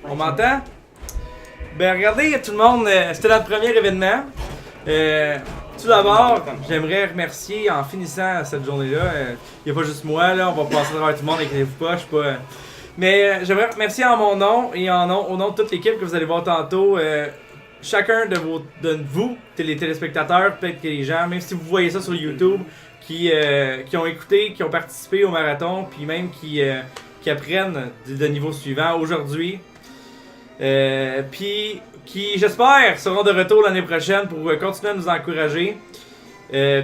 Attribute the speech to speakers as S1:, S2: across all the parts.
S1: On m'entend? Ben regardez tout le monde, c'était notre premier événement. Tout d'abord, j'aimerais remercier en finissant cette journée-là. Il n'y a pas juste moi, là, on va passer à travers tout le monde avec les pas, je sais pas. Mais j'aimerais remercier en mon nom et au nom de toute l'équipe que vous allez voir tantôt. Chacun de vous, les téléspectateurs, peut-être que les gens, même si vous voyez ça sur YouTube, qui ont écouté, qui ont participé au marathon, puis même qui apprennent de niveau suivant aujourd'hui. Puis qui, j'espère, seront de retour l'année prochaine pour continuer à nous encourager,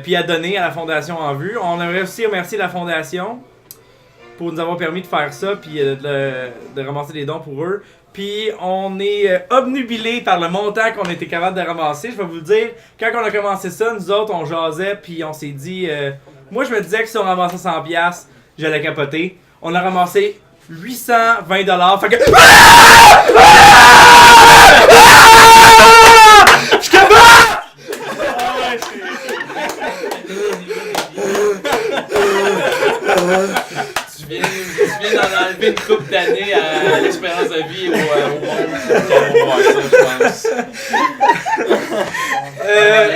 S1: puis à donner à la Fondation En Vue. On aimerait aussi remercier la Fondation pour nous avoir permis de faire ça, puis de ramasser des dons pour eux. Puis on est obnubilé par le montant qu'on était capable de ramasser. Je vais vous le dire, quand on a commencé ça, nous autres, on jasait, puis on s'est dit... moi, je me disais que si on ramassait 100$, j'allais capoter. On a ramassé 820$. Fait que... Je capote!
S2: Tu viens d'en enlever une couple d'années à l'espérance de vie au monde. On va voir ça, je pense.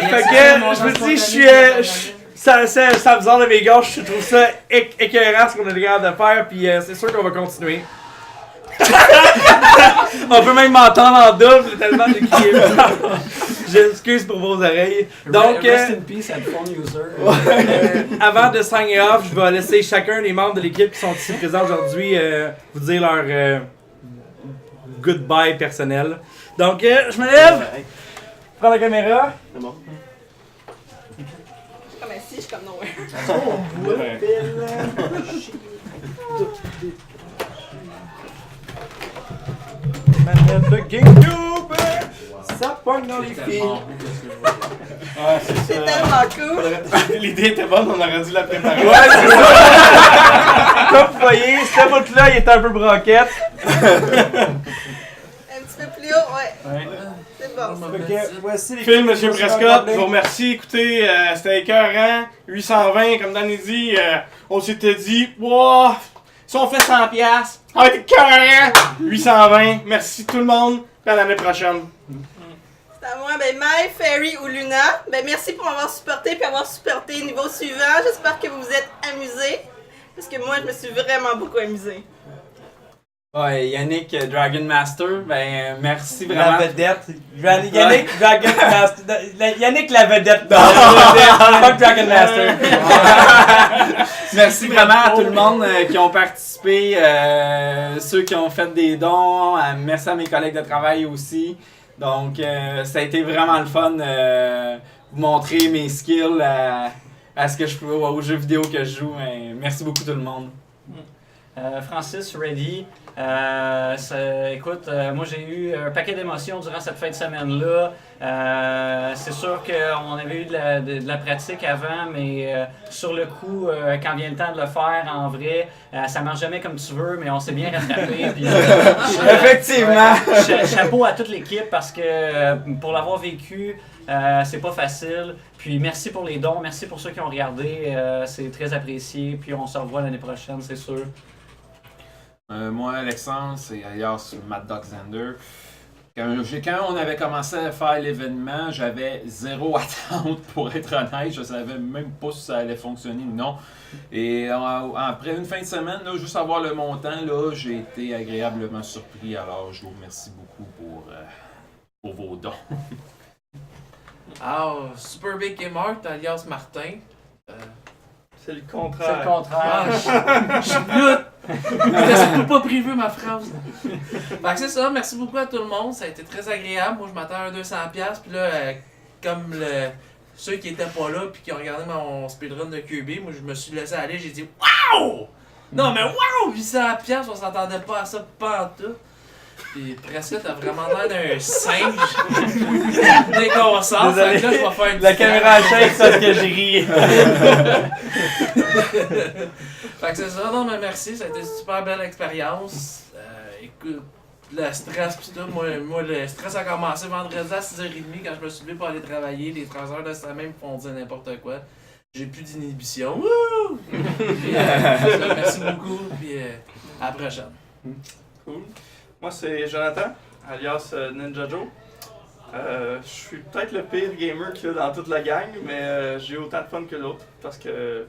S1: Fait que, je me dis, ça bizarre de mes gars, je trouve ça écœurant ce qu'on est capable de faire, puis c'est sûr qu'on va continuer. On peut même m'entendre en double, tellement j'ai crié. J'excuse pour vos oreilles. Donc,
S3: Rest in peace at phone user.
S1: avant de signer off, je vais laisser chacun des membres de l'équipe qui sont ici présents aujourd'hui vous dire leur goodbye personnel. Donc, je me lève, prends la caméra.
S4: C'est bon.
S5: Comme assis, je suis comme nowhere.
S1: Manette de GameCube, ça pogne dans les filles.
S4: Ouais, c'est ça.
S5: C'est tellement cool.
S4: L'idée était bonne, on aurait dû la préparer.
S1: Ouais, c'est ça. Comme vous voyez, ce bout-là, il est un peu broquette.
S5: Un petit peu plus haut, ouais. C'est bon.
S1: Fait que, voici les
S4: Phil, Monsieur Prescott, je vous remercie. Écoutez, c'était écœurant. 820, comme Danny dit, on s'était dit, wow, si on fait 100$, ça va être écœurant. 820, merci tout le monde. À l'année prochaine.
S5: C'est à moi, ben Mai, Ferry ou Luna. Ben merci pour m'avoir supporté puis avoir supporté niveau suivant. J'espère que vous vous êtes amusés. Parce que moi, je me suis vraiment beaucoup amusée.
S3: Ouais, Yannick Dragon Master, ben merci
S1: La
S3: vraiment.
S1: vedette. Yannick Dragon Master. Yannick la vedette. Fuck Dragon Master.
S3: Merci vraiment à tout le monde qui ont participé, ceux qui ont fait des dons, merci à mes collègues de travail aussi. Donc ça a été vraiment le fun vous montrer mes skills à ce que je peux aux jeux vidéo que je joue. Merci beaucoup tout le monde.
S6: Francis Reddy. Écoute, moi j'ai eu un paquet d'émotions durant cette fin de semaine-là. C'est sûr qu'on avait eu de la pratique avant, mais sur le coup, quand vient le temps de le faire en vrai, ça marche jamais comme tu veux, mais on s'est bien rattrapé. Puis,
S3: Effectivement!
S6: Chapeau à toute l'équipe parce que pour l'avoir vécu, c'est pas facile. Puis merci pour les dons, merci pour ceux qui ont regardé, c'est très apprécié. Puis on se revoit l'année prochaine, c'est sûr.
S2: Moi, Alexandre, c'est alias Mad Dog Zander. Quand on avait commencé à faire l'événement, j'avais zéro attente pour être honnête. Je savais même pas si ça allait fonctionner ou non. Et après une fin de semaine, là, juste avoir le montant, là, j'ai été agréablement surpris. Alors, je vous remercie beaucoup pour vos dons.
S7: Super Big Game Art, alias Martin.
S1: C'est le
S6: C'est
S1: contraire.
S6: le contraire.
S7: Je suis bleu. Laisse-moi pas privé ma phrase. Fait que c'est ça, merci beaucoup à tout le monde. Ça a été très agréable. Moi, je m'attends à un 200$. Puis là, comme ceux qui étaient pas là puis qui ont regardé mon speedrun de QB, moi, je me suis laissé aller. J'ai dit waouh! Non, mais waouh! 800$, on s'attendait pas à ça, pas en tout. Pis presque, t'as vraiment l'air d'un singe. Dès qu'on sort, fait que là, je vais faire une
S1: La caméra shake parce que j'ai ri.
S7: Fait que c'est ça, non mais merci, ça a été une super belle expérience. Écoute, le stress pis tout, moi le stress a commencé vendredi à 6h30 quand je me suis levé pour aller travailler. Les 3 heures de semaine me font dire n'importe quoi. J'ai plus d'inhibition. Wouh! Puis, merci beaucoup, puis à la prochaine.
S4: Cool. Moi, c'est Jonathan, alias Ninja Joe. Je suis peut-être le pire gamer qu'il y a dans toute la gang, mais j'ai autant de fun que l'autre parce que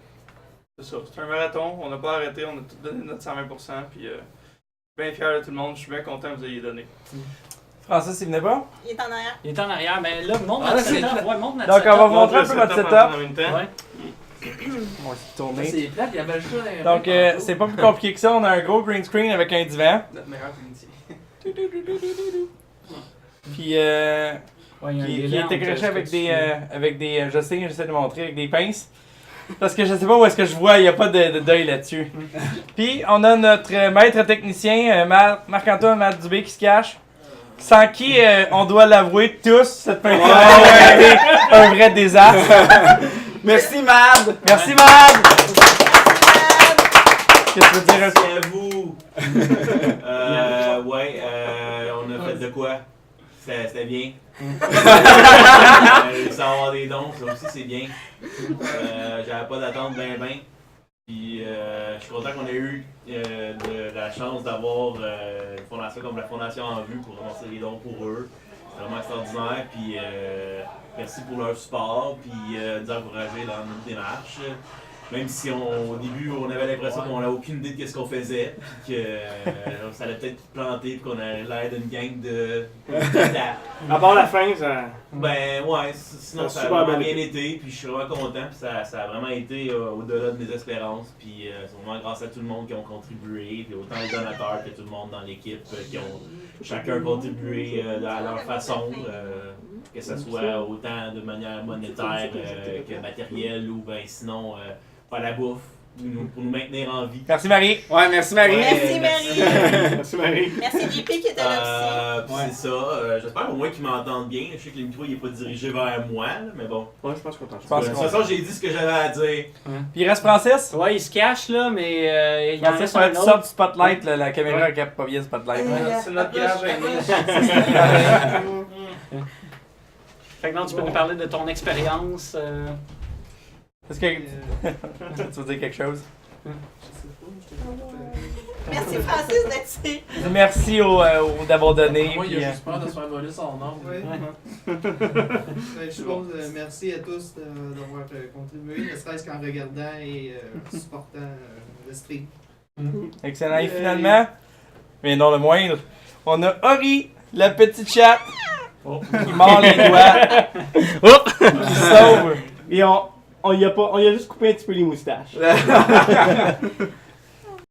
S4: c'est ça. C'est un marathon, on n'a pas arrêté, on a tout donné notre 120%. Puis, je suis bien fier de tout le monde, je suis bien content que vous ayez donné.
S1: Francis, il venait pas?
S5: Il est en arrière.
S6: Il est en arrière, mais là, montre
S7: Ah,
S6: notre
S7: c'est
S6: setup.
S7: plat.
S6: Ouais, montre notre
S1: Donc, on va
S6: setup.
S1: montrer un peu votre setup.
S4: En même temps.
S6: Ouais.
S1: On va essayer de
S7: Ça,
S1: tourner.
S7: c'est plate, il y avait le choix d'un.
S1: Donc, c'est pas plus compliqué que ça. On a un gros green screen avec un divan.
S3: Notre meilleur technicien.
S1: Puis,
S6: Ouais, il y a un
S1: qui
S6: délai
S1: est
S6: entre
S1: accroché
S6: ce que
S1: avec des, j'essaie de montrer, avec des pinces. Parce que je sais pas où est-ce que je vois, il n'y a pas de deuil là-dessus. Puis, on a notre maître technicien, Marc-Antoine Matt Dubé, qui se cache. Sans qui, on doit l'avouer tous, cette peinture a été un vrai désastre.
S3: Merci, Mad!
S1: Merci, Mad! Qu'est-ce que tu veux dire?
S8: Merci à vous. On a fait de quoi? C'était bien. Sans avoir des dons, ça aussi c'est bien. J'avais pas d'attente ben. Puis je suis content qu'on ait eu de la chance d'avoir une fondation comme la Fondation En Vue pour ramasser les dons pour eux. C'est vraiment extraordinaire. Puis merci pour leur support, puis de nous encourager dans notre démarche. Même si au début on avait l'impression qu'on n'avait aucune idée de ce qu'on faisait, puis que ça allait peut-être planter, puis qu'on avait l'air d'une gang de.
S4: À part la fin, ça.
S8: Ben ouais, sinon
S4: Ça
S8: ça
S4: a
S8: a
S4: super
S8: vraiment
S4: bien
S8: bien été, puis je suis vraiment content, puis ça a vraiment été au-delà de mes espérances, puis c'est vraiment grâce à tout le monde qui ont contribué, puis autant les donateurs que tout le monde dans l'équipe qui ont chacun contribué à leur façon, que ce soit autant de manière monétaire que matérielle ou ben sinon faire la bouffe pour nous maintenir en vie.
S1: Merci, Marie.
S3: Ouais, merci, Marie.
S5: Merci, Marie.
S4: Merci, Marie.
S5: Merci, JP qui était là
S8: Puis c'est ça. J'espère au moins qu'ils m'entendent bien. Je sais que le micro n'est pas dirigé vers moi, là, mais bon.
S4: Ouais, je pense qu'on t'en
S1: Je pense
S8: De toute
S1: qu'on-
S8: façon, j'ai dit ce que j'avais à dire.
S1: Puis il reste Francis.
S6: Ouais, il se cache là, mais il y en
S1: Francis,
S6: reste
S1: fallait
S6: un
S1: que tu
S6: autre.
S1: sortes du spotlight, là, la caméra ne capte pas bien le spotlight.
S4: C'est notre garage aîné.
S6: Fait que non, tu peux nous parler de ton expérience.
S1: Est-ce que. tu veux dire quelque chose?
S5: Merci, Francis, d'être ici.
S1: Merci d'avoir donné.
S7: Moi, il
S1: puis,
S7: a juste peur de se faire voler son nom.
S9: Ouais. Je pense merci à tous d'avoir contribué, ne serait-ce qu'en regardant et supportant le stream.
S1: excellent. Et finalement, mais non le moindre, on a Ori, la petite chatte, qui mord les doigts. Oups! Qui sauve.
S4: Et on y a juste coupé un petit peu les moustaches.